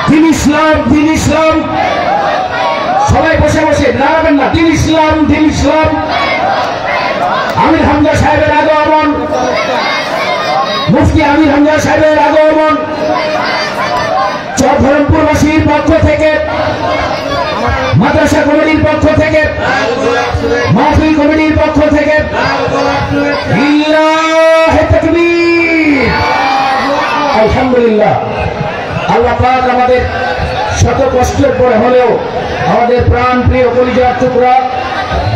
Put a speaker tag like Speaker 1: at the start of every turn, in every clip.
Speaker 1: দিন ইসলাম, দিন ইসলাম। সবাই বসে বসে দাঁড়াবেন না। দিন ইসলাম, দিন ইসলাম। আমির হামজা সাহেবের আগমন, মুফতি আমির হামজা সাহেবের আগমন চরধরমপুরবাসীর পক্ষ থেকে, মাদ্রাসা কমিটির পক্ষ থেকে, মাহফিল কমিটির পক্ষ থেকে লিল্লাহি তাকবীর। আলহামদুলিল্লাহ। আল্লাহ পাক আমাদের শত কষ্টের পরে হলেও আমাদের প্রাণ প্রিয় কলিজার টুকরা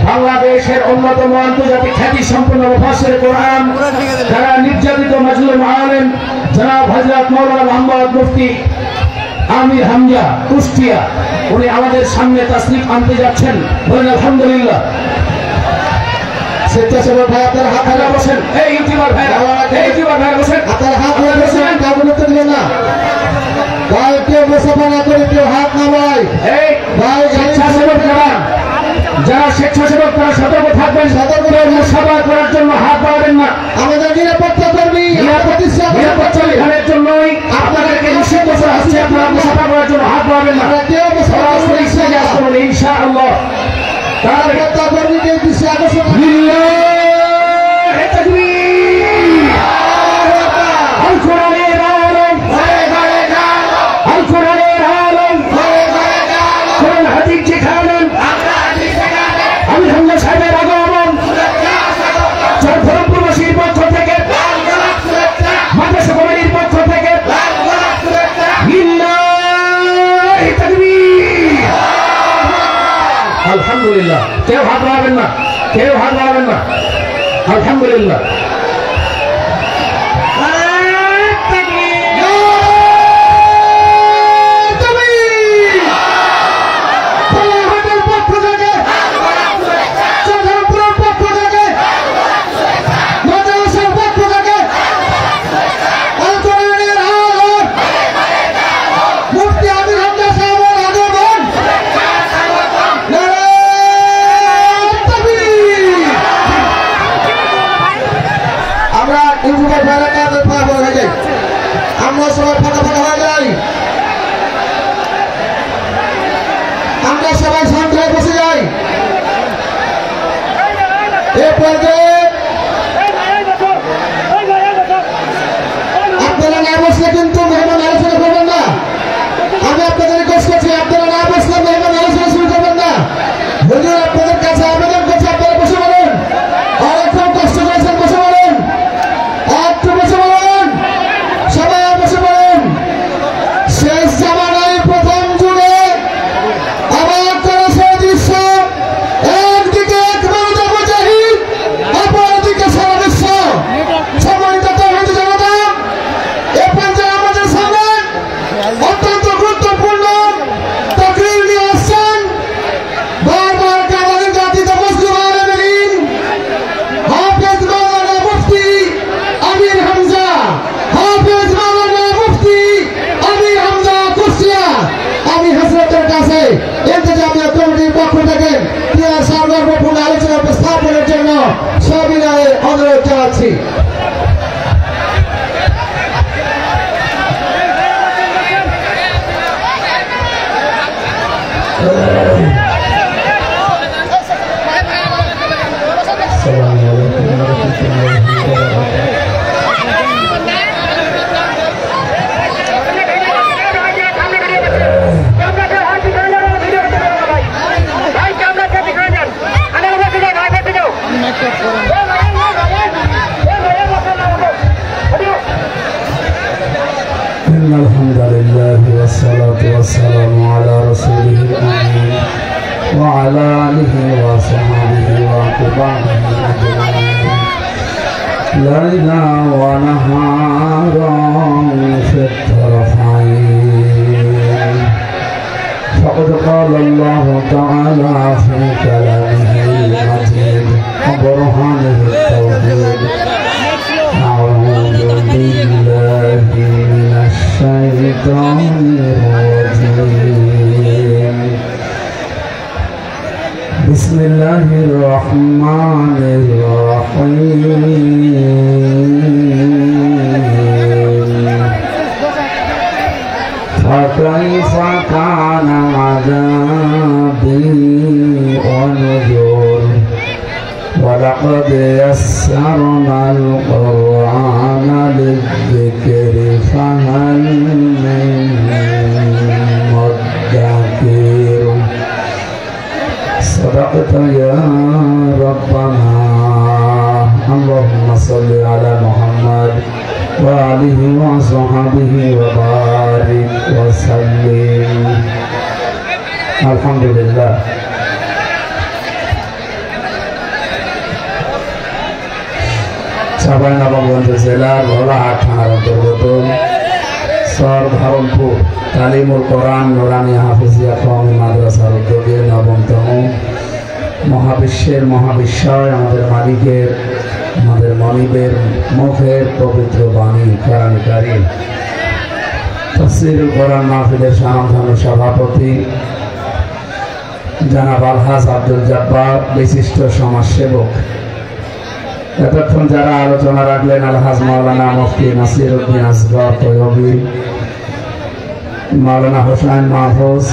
Speaker 1: বাংলাদেশের অন্যতম আন্তর্জাতিক খ্যাতি সম্পন্ন মুফাসসির কোরআন, যারা নির্যাতিত মাজলুম আলেম জনাব হযরত মাওলানা মোহাম্মদ মুফতি আমির হামজা কুষ্টিয়া, উনি আমাদের সামনে তাসরিফ আনতে যাচ্ছেন। বলেন আলহামদুলিল্লাহ। স্বেচ্ছাসেবক ভাই আপনার হাত ধরে বসেন। এই ইউটিউবার ভাই, এই ইউটিউবার ভাই বসেন। আপনার হাত ধরে বসেন, কাউকে উঠতে দিবেন না। ভাই কেউ মুসাফা না করে কেউ হাত নামায়। এই ভাই স্বেচ্ছাসেবক যারা স্বেচ্ছাসেবক তারা সতর্ক থাকবেন, সতর্ক মুসাফা করার জন্য হাত বাড়াবেন না। আমাদের নিরাপত্তা কর্মী নিরাপত্তা বিধানের জন্যই আপনাদেরকে নিষিদ্ধ করা হচ্ছে। আপনারা মুসাফা করার জন্য হাত বাড়াবেন না। কেউ সরাসরি ইসলাম করুন ইনশাআল্লাহ। তার নিরাপত্তা কর্মীকে দৃষ্টি আকর্ষণ লিল্লাহি তাকবীর। আল কোরআনের আলম, আল কোরআনের আলম, কোরআন হাদিস যেখানেন আমির হামজা সাহেবের আগমন চরধরমপুরবাসীর পক্ষ থেকে, মাদ্রাসা কমিটির পক্ষ থেকে লিল্লাহি তাকবীর। আলহামদুলিল্লাহ। কেউ হাত বাড়াবেন না, কেউ হাত বাড়াবেন না। আলহামদুলিল্লাহ। আমরা সবাই ফাঁকা ফাঁকা হয়ে যাই, আমরা সবাই শান্ত হয়ে বসে যাই। এ পর্যায়ে আপনারা না বসলে কিন্তু মেহমান আলোচনা করবেন না। আমি আপনাদের রিকোয়েস্ট করছি, আপনারা না বসলে মেহমান আলোচনা শুরু করবেন না। হুজুর আপনাদের কাছে আবেদন করছি, আপনারা বসে বলুন। আর একটু কষ্ট করেছেন, বসে বলুন। একটু বসে বলুন, সবাই বসে বলুন। শেষ জামানায় প্রথম যুগে আমার করা সেই দৃশ্য, একদিকে এক মানবতা মুজাহিদ, অপরদিকে সারা বিশ্ব। সম্মানিত তৌহিদ জনতা, এ পর্যায়ে আমাদের সামনে অত্যন্ত গুরুত্বপূর্ণ তাকরীর নিয়ে আসছেন বারবার আমাদের জাতির মুসলিম আলেমীন হাফেজ মাওলানা মুফতি আমির হামজা, হাফেজ মাওলানা মুফতি আমির হামজা কুষ্টিয়া। আমি হযরতের কাছে ইন্তেজামিয়া কমিটির পক্ষ থেকে ক্রিয়া সার্বভৌমপূর্ণ আলোচনা উপস্থাপনের জন্য সবিনয়ে অনুরোধ জানাচ্ছি।
Speaker 2: إن الحمد لله والصلاة والسلام على رسوله الأمين وعلى آله وصحبه وأتباعه أجمعين ليلا ونهارا في الطرفين. فقد قال الله تعالى في كلامه المجيد وبرهانه التوحيد: أعوذ بالله من الشيطان الرجيم. بسم الله الرحمن الرحيم. فكيف كان عذابي ونذر ولقد يسرنا القرآن للذكر فهل من مدكر صدقت يا ربنا اللهم صل على محمد وآله وصحبه وبارك وسلم الحمد لله চাঁপাইনবাবগঞ্জ জেলার ভোলাহাট থানার অন্তর্গত সর ধরমপুর তালিমুল কোরআন নুরানি হাফিজিয়া কওমি মাদ্রাসার উদ্যোগে নবমতম মহাবিশ্বের মহাবিশ্বয় আমাদের মালিকের আমাদের মনিবের মুখের পবিত্র বাণী কোরআন কারীম তাফসীরুল কোরআন মাহফিলের সামধান সভাপতি জনাব আলহাজ আব্দুল জব্বার বিশিষ্ট সমাজসেবক এতক্ষণ যারা আলোচনা রাখলেন আলহাজ মাওলানা মুফতি নাসিরউদ্দিন আসগর তৈয়বী মাওলানা হোসেন মাহফুজ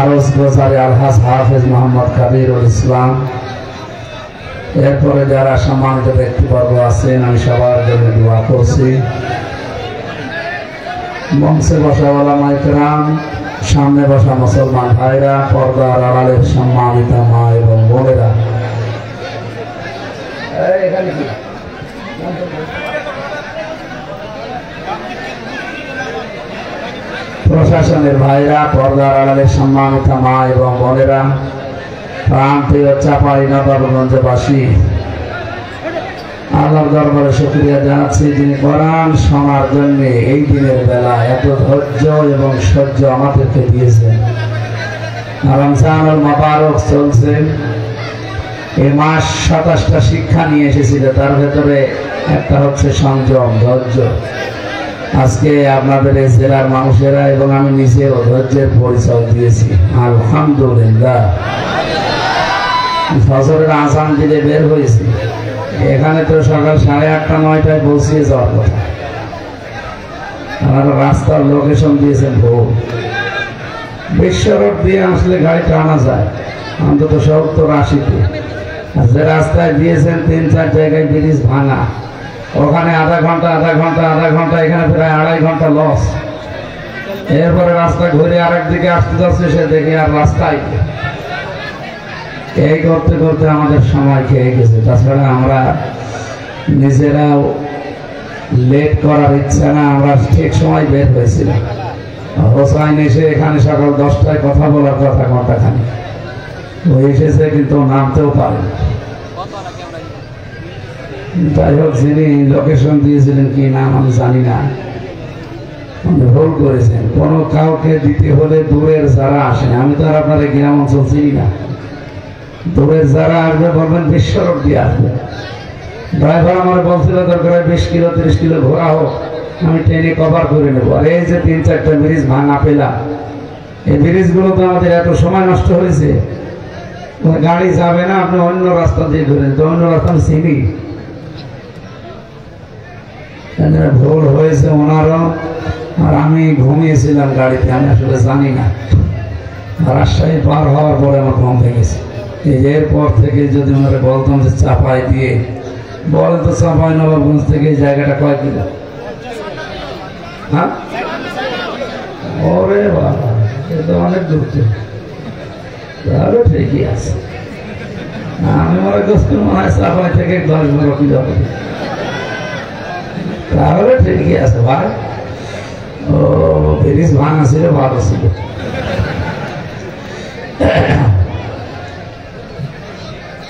Speaker 2: আরজ গোজারি আলহাজ হাফেজ মোহাম্মদ কাবিরুল ইসলাম এরপরে যারা সম্মানিত ব্যক্তিবর্গ আছেন আমি সবার জন্য দোয়া করছি মঞ্চে বসা ওলামায়ে কেরাম সামনে বসা মুসলমান ভাইরা পর্দার আড়ালের সম্মানিত মা এবং বোনেরা প্রশাসনের ভাইরা পর্দার আড়ালের সম্মানিত মা এবং বোনেরা প্রান্তীয় চাঁপাইনবাবগঞ্জবাসী আল্লাহর দরবারে শুকরিয়া জানাচ্ছি যিনি কোরআন শোনার জন্য এই দিনের বেলা এত ধৈর্য এবং সহ্য আমাদেরকে দিয়েছেন। রমজানুল মুবারক চলছে, এই মাস 27টা শিক্ষা নিয়ে এসেছিল, তার ভেতরে একটা হচ্ছে সংযম, ধৈর্য। আজকে আপনাদের এই জেলার মানুষেরা এবং আমি নিজেও ধৈর্যের পরিচয় দিয়েছি আলহামদুলিল্লাহ। ফজরের আযান দিলে বের হয়েছি, এখানে তো সকাল 8:30 9টায় পৌঁছিয়ে যাওয়ার কথা। আপনারা রাস্তার লোকেশন দিয়েছেন ভুল। বিশ্ব রোড দিয়ে আসলে গাড়ি টানা যায় অন্তত 70-80তে। যে রাস্তায় দিয়েছেন 3-4 জায়গায় ব্রিজ ভাঙা, ওখানে আধা ঘন্টা, এখানে প্রায় 2.5 ঘন্টা লস। এরপরে রাস্তা ঘুরে আরেক দিকে আসতে যাচ্ছে, সে দেখে আর রাস্তায় এই করতে করতে আমাদের সময় খেয়ে গেছে। তাছাড়া আমরা নিজেরাও লেট করার ইচ্ছা না, আমরা ঠিক সময় বের হয়েছিলাম। হোসাইন এসে এখানে সকাল 10টায় কথা বলার কথা, ঘন্টাখানি ও এসেছে কিন্তু নামতেও পারে। যাই হোক, যিনি লোকেশন দিয়েছিলেন কি নাম আমি জানি না, ভুল করেছেন। কোনো কাউকে দিতে হলে দূরের যারা আসে, আমি তো আর আপনার গ্রাম অঞ্চল চিনি না, দূরের যারা আসবে বলবেন বিশ্ব রোড দিয়ে আসবে। ড্রাইভার আমার বলছিল দরকার 20 কিলো 30 কিলো ঘোরা হোক, আমি ট্রেনে কভার করে নেবো। আর এই যে 3-4টা ব্রিজ ভাঙা পেলাম, এই ব্রিজগুলো তো আমাদের এত সময় নষ্ট হয়েছে, গাড়ি যাবে না, আপনি অন্য রাস্তা দিয়ে ধরেন, তো অন্য রাস্তা আমি চিনি। ভুল হয়েছে ওনারও, আর আমি ঘুমিয়েছিলাম গাড়িতে, আমি আসলে জানি না। রাজশাহী পার হওয়ার পরে আমার ঘুম ভেঙেছে। এরপর থেকে যদি ওনারা বলতাম যে চাপাই দিয়ে, বলে তো চাঁপাইনবাবগঞ্জ থেকে এই জায়গাটা কয় কিলো? হ্যাঁ, ওরে বাবা, এটা অনেক দূর থেকে, তাহলে ঠিকই আছে। আমি মনে করছি মনে হয় চাপাই থেকে 10-12 কিলো হবে, তাহলে ঠিকই আছে ভাই। ও ব্রিজ ভাঙা ছিল, ভালো ছিল।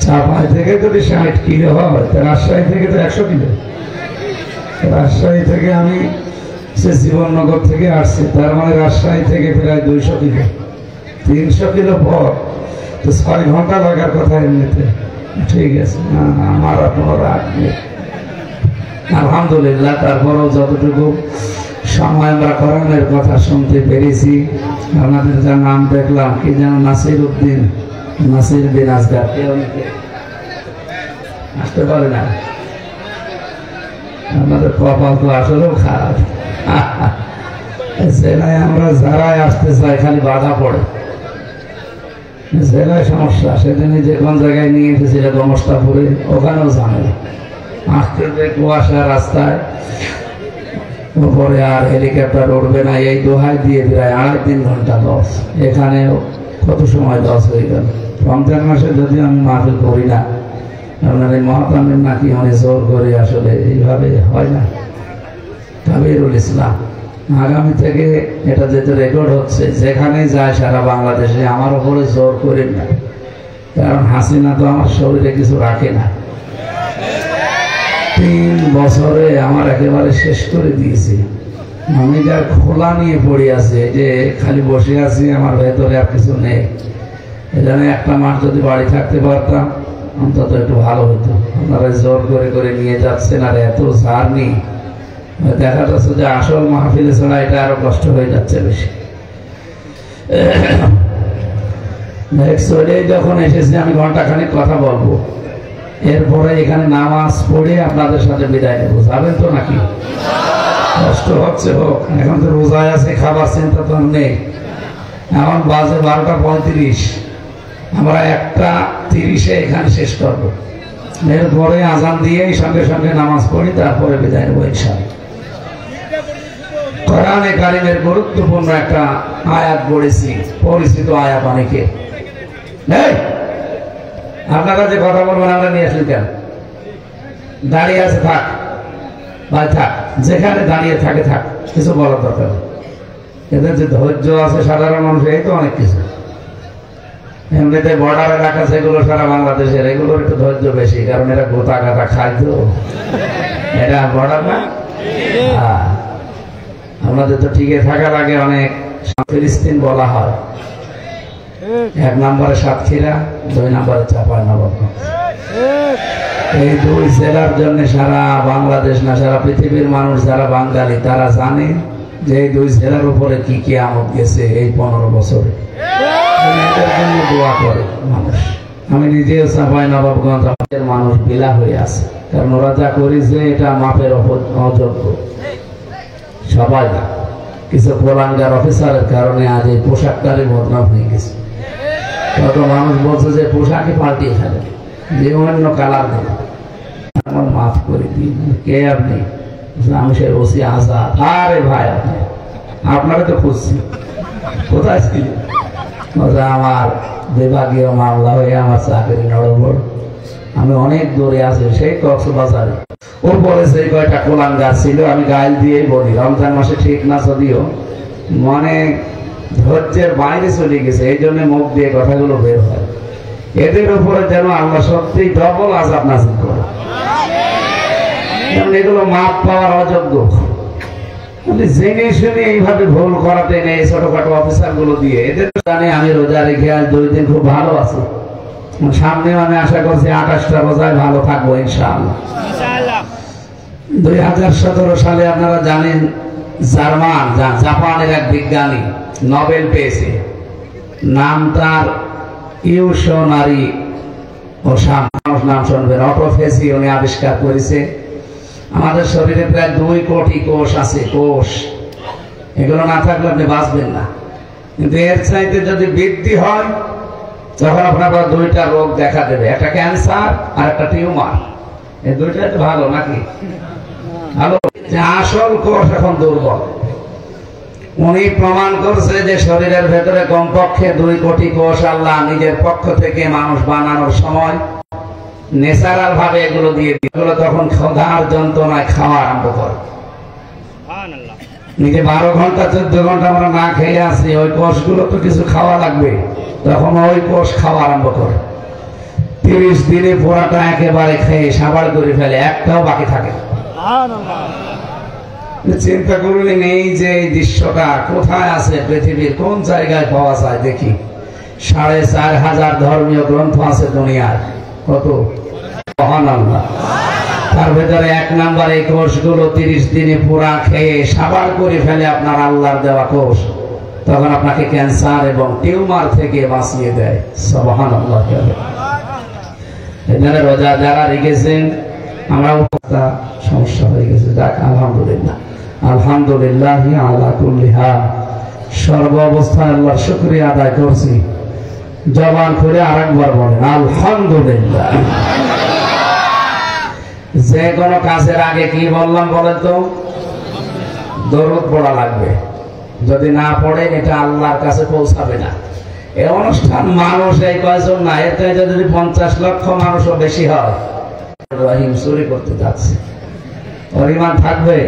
Speaker 2: চাপাই থেকে যদি 60 কিলো হয়, রাজশাহী থেকে তো 100 কিলো। রাজশাহী থেকে আমি সে জীবননগর থেকে আসছি, তার মানে রাজশাহী থেকে প্রায় 200 কিলো। 300 কিলো পর তো 6 ঘন্টা লাগার কথা এমনিতে। ঠিক আছে, আমার আপনার রাগ নেই আলহামদুলিল্লাহ। তারপরেও যতটুকু সময় আমরা কোরআনের কথা শুনতে পেরেছি, আপনাদের যা নাম দেখলাম, কি যেন নাসিরউদ্দিন, নাসির বিন আসগার, আসতে পারে না। আপনাদের কপাল তো আসলেও খারাপ। জেলায় আমরা যারাই আসতে চাই খালি বাধা পড়ে, জেলায় সমস্যা। সেদিনে যে কোন জায়গায় নিয়ে এসেছিল গমস্তাপুরে, ওখানেও ঝামেলা, আসতে কুয়াশা রাস্তায়, উপরে আর হেলিকপ্টার উঠবে না, এই দোহাই দিয়ে প্রায় 2.5-3 ঘন্টা লস। এখানেও কত সময় লস হয়ে গেল। রমজান মাসে যদি আমি মাহফিল করি না, আপনার এই মহাতামের নাকি অনেক জোর করে, আসলে এইভাবে হয় না। কাবিরুল ইসলাম আগামী থেকে এটা যেহেতু রেকর্ড হচ্ছে, যেখানে যায় সারা বাংলাদেশে আমার উপরে জোর করেন না, কারণ হাসিনা তো আমার শরীরে কিছু রাখে না। 3 বছরে আমার একেবারে শেষ করে দিয়েছি। আমি যার খোলা নিয়ে পড়ে আছি, যে খালি বসে আছি, আমার ভেতরে আর কিছু নেই। এজন্য একটা মাস যদি বাড়ি থাকতে পারতাম অন্তত একটু ভালো হতো। আপনারা জোর করে করে নিয়ে যাচ্ছেন, আর এত সার নেই, দেখা যাচ্ছে যে আসল মাহফিলে ছাড়া এটা আরো কষ্ট হয়ে যাচ্ছে বেশি। যখন এসেছি আমি ঘন্টাখানিক কথা বলবো, এরপরে এখানে নামাজ পড়ে আপনাদের সাথে বিদায় নেবো। যাবেন তো নাকি? কষ্ট হচ্ছে হোক, এখন তো রোজায় আছে, খাবার চিন্তা তো নেই। এখন বাজে 12টা 35, আমরা 1টা 30-এ এখানে শেষ করবো। এরপরে আজান দিয়ে সঙ্গে সঙ্গে নামাজ পড়ি, তারপরে বিদায় নেবো ইনশাআল্লাহ। কোরআনে কারিমের গুরুত্বপূর্ণ একটা আয়াত পড়েছি, পরিচিত আয়াত অনেকে। আপনারা যে কথা বলবেন আমরা নিয়ে আসলেন কেন? দাঁড়িয়ে আছে থাক ভাই, থাক, যেখানে দাঁড়িয়ে থাকে থাক, কিছু বলার দরকার নেই। এদের যে ধৈর্য আছে সাধারণ মানুষ, এই তো অনেক কিছু। এমনিতে বর্ডার এলাকা যেগুলো সারা বাংলাদেশের, এগুলোর একটু ধৈর্য বেশি, কারণ এরা গোতা গাতা খায় তো। এটা বর্ডার না? আমাদের তো টিকে থাকা লাগে অনেক। ফিলিস্তিন বলা হয়, 1 নম্বরে সাতক্ষীরা, 2 নম্বরে চাঁপাইনবাবগঞ্জ। এই 2 জেলার জন্য সারা বাংলাদেশ না, সারা পৃথিবীর মানুষ যারা বাঙালি তারা জানে যে এই 2 জেলার উপরে কি কি আমদ গেছে এই 15 বছরে। এদের জন্য দোয়া করে মানুষ। আমি নিজেও চাঁপাইনবাবগঞ্জ, আমাদের মানুষ বিলা হয়ে আছে, কারণ ওরা যা করেছে এটা মাপের অযোগ্য। সবাই না, কিছু কোলাঙ্গার অফিসারের কারণে আজ এই পোশাকটারই বদনাম হয়ে গেছে। কত মানুষ বলছে যে পোশাকই পাল্টিয়ে ফেলে, যে অন্য কালার দেবে। আমার মাফ করে দিন। কে আপনি? আমি সে ওসি আজাদ। আরে ভাই, আপনারা তো খুঁজছি, কোথায় ছিল? আমার বিভাগীয় মামলা হয়ে আমার চাকরি নড়বড়, আমি অনেক দূরে আছি, সেই কক্সবাজারে। ওপরে সেই কয়টা কোলাঙ্গার ছিল, আমি গাইল দিয়েই বলি, রমজান মাসে ঠিক না যদিও, মানে ধৈর্যের বাইরে চলে গেছে, এই জন্য মুখ দিয়ে কথাগুলো বের হয়। এদের উপরে যেন আল্লাহ সত্যি ডবল আযাব নাযিল করে। এগুলো মাপ পাওয়ার অযোগ্য। জেনে শুনে এইভাবে ভুল করাতে নেই ছোটখাটো অফিসার গুলো দিয়ে। এদের জানে আমি রোজা রেখে আজ 2 দিন খুব ভালো আছি, সামনেও আমি আশা করছি 28টা রোজায় ভালো থাকবো ইনশাআল্লাহ। 2017 সালে আপনারা জানেন জাপানের এক বিজ্ঞানী নোবেল পেয়েছে, নাম তার ইউশোনারি ওসামা, নাম শুনবেন, অটোফেসি উনি আবিষ্কার করেছে। আমাদের শরীরে প্রায় 2 কোটি কোষ আছে, কোষ। এগুলো না থাকলে আপনি বাঁচবেন না, কিন্তু এর চাইতে যদি বৃদ্ধি হয় তখন আপনার 2টা রোগ দেখা দেবে, একটা ক্যান্সার আর একটা টিউমার। এই 2টাই তো ভালো নাকি? ভালো। আসল কোষ এখন দুর্বল। উনি প্রমাণ করছে যে শরীরের ভেতরে কমপক্ষে 2 কোটি কোষ আল্লাহ নিজের পক্ষ থেকে মানুষ বানানোর সময় ন্যাচারাল ভাবে এগুলো দিয়ে দিয়েছিল। তখন ক্ষুধার যন্ত্রণায় খাওয়া আরম্ভ করে। নিজে 12 ঘন্টা 14 ঘন্টা আমরা না খেয়ে আসি, ওই কোষগুলো তো কিছু খাওয়া লাগবে, তখন ওই কোষ খাওয়া আরম্ভ করে। 30 দিনে পুরাটা একেবারে খেয়ে সাবাড় করে ফেলে, একটাও বাকি থাকে। চিন্তা করুন এই যে এই দৃশ্যটা কোথায় আছে, পৃথিবীর কোন জায়গায় পাওয়া যায় দেখি। 4500 ধর্মীয় গ্রন্থ আছে দুনিয়ার। কত? সুবহানাল্লাহ। তার ভেতরে 1 নাম্বার এই কোষগুলো 30 দিনে পুরা খেয়ে সাবাড় করে ফেলে আপনার আল্লাহর দেওয়া কোষ। তখন আপনাকে ক্যান্সার এবং টিউমার থেকে বাঁচিয়ে দেয়। সুবহানাল্লাহ। এখানে রোজা যারা রেখেছেন, আমরা সমস্যা হয়ে গেছে, যাক আলহামদুলিল্লাহ। আলহামদুলিল্লাহি আলা কুল্লি হাল। সর্ব অবস্থায় আল্লাহর শুকরিয়া আদায় করছি। জবান খুলে আরেকবার বলেন আলহামদুলিল্লাহ। যে কোনো কাজের আগে কি বললাম বলেন তো? দরুদ পড়া লাগবে। যদি না পড়ে এটা আল্লাহর কাছে পৌঁছাবে না। এই অনুষ্ঠান মানুষ এই কয়জন না, এর চাইতে যদি 50 লক্ষ মানুষও বেশি হয়, রহিম চুরি করতে যাচ্ছে, পরিমাণ থাকবে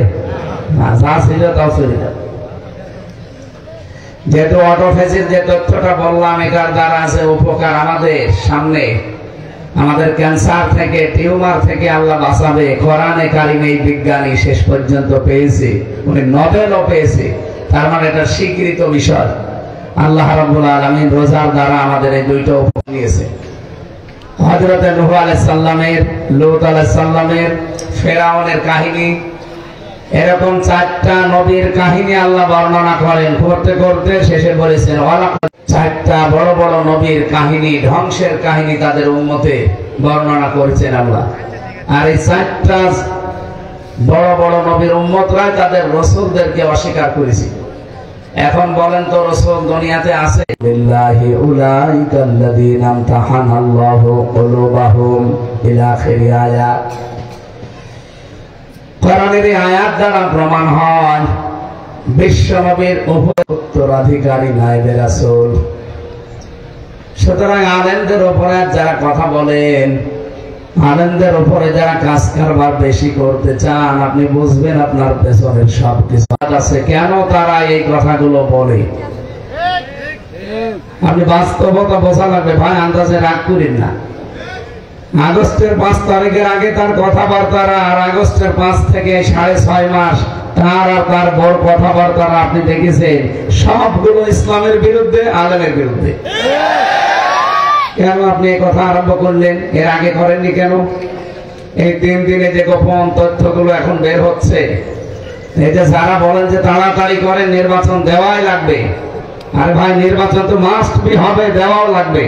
Speaker 2: না, যা ছিল তাও চুরি যাবে। যেহেতু অটোফেসির যে তথ্যটা বললাম, এটার দ্বারা আছে উপকার আমাদের সামনে, আমাদের ক্যান্সার থেকে, টিউমার থেকে আল্লাহ বাঁচাবে। কোরআনে কারিমে এই বিজ্ঞানী শেষ পর্যন্ত পেয়েছে, উনি নোবেলও পেয়েছে, তার মানে এটা স্বীকৃত বিষয়। আল্লাহ রাব্বুল আলামিন রোজার দ্বারা আমাদের এই দুইটা উপকার নিয়েছে। হযরত নূহ আলাইহিস সালামের, লূত আলাইহিস সালামের, ফেরাউনের কাহিনী, এরকম 4টা নবীর কাহিনী আল্লাহ বর্ণনা করেন। করতে করতে শেষে বলেছেন 4টা বড় বড় নবীর কাহিনী, ধ্বংসের কাহিনী তাদের উম্মতে বর্ণনা করেছেন আল্লাহ। আর এই 4টা বড় বড় নবীর উম্মতরা তাদের রাসূলদেরকে অস্বীকার করেছে। এখন বলেন তো রাসূল দুনিয়াতে আছে? বিল্লাহি উলাইকাল্লাযীনা আমতাহানাল্লাহু কুলুবাহুম ইলা আখিরি আয়াত। কোরআনের এই আয়াত দ্বারা প্রমাণ হয় বিশ্ব নবীর উত্তরাধিকারী নায়েবে রাসূল। সুতরাং আলেমদের উপরে যারা কথা বলেন, আলেমদের উপরে যারা কাজ কারবার বেশি করতে চান, আপনি বুঝবেন আপনার পেছনের সব কিছু আছে, কেন তারা এই কথাগুলো বলে। আপনি বাস্তবতা বোঝা লাগবে। ভাই আন্দাজে রাগ করেন না। আগস্টের 5 তারিখের আগে তার কথাবার্তারা, আর আগস্টের 5 থেকে 6.5 মাস তার আর তার বড় কথাবার্তারা আপনি দেখেছেন, সবগুলো ইসলামের বিরুদ্ধে, আলেমের বিরুদ্ধে। কেন আপনি এই কথা আরম্ভ করলেন? এর আগে করেননি কেন? এই 3 দিনে যে গোপন তথ্যগুলো এখন বের হচ্ছে, এই যে যারা বলেন যে তাড়াতাড়ি করেন, নির্বাচন দেওয়াই লাগবে। আরে ভাই, নির্বাচন তো মাস্ট বি হবে, দেওয়াও লাগবে,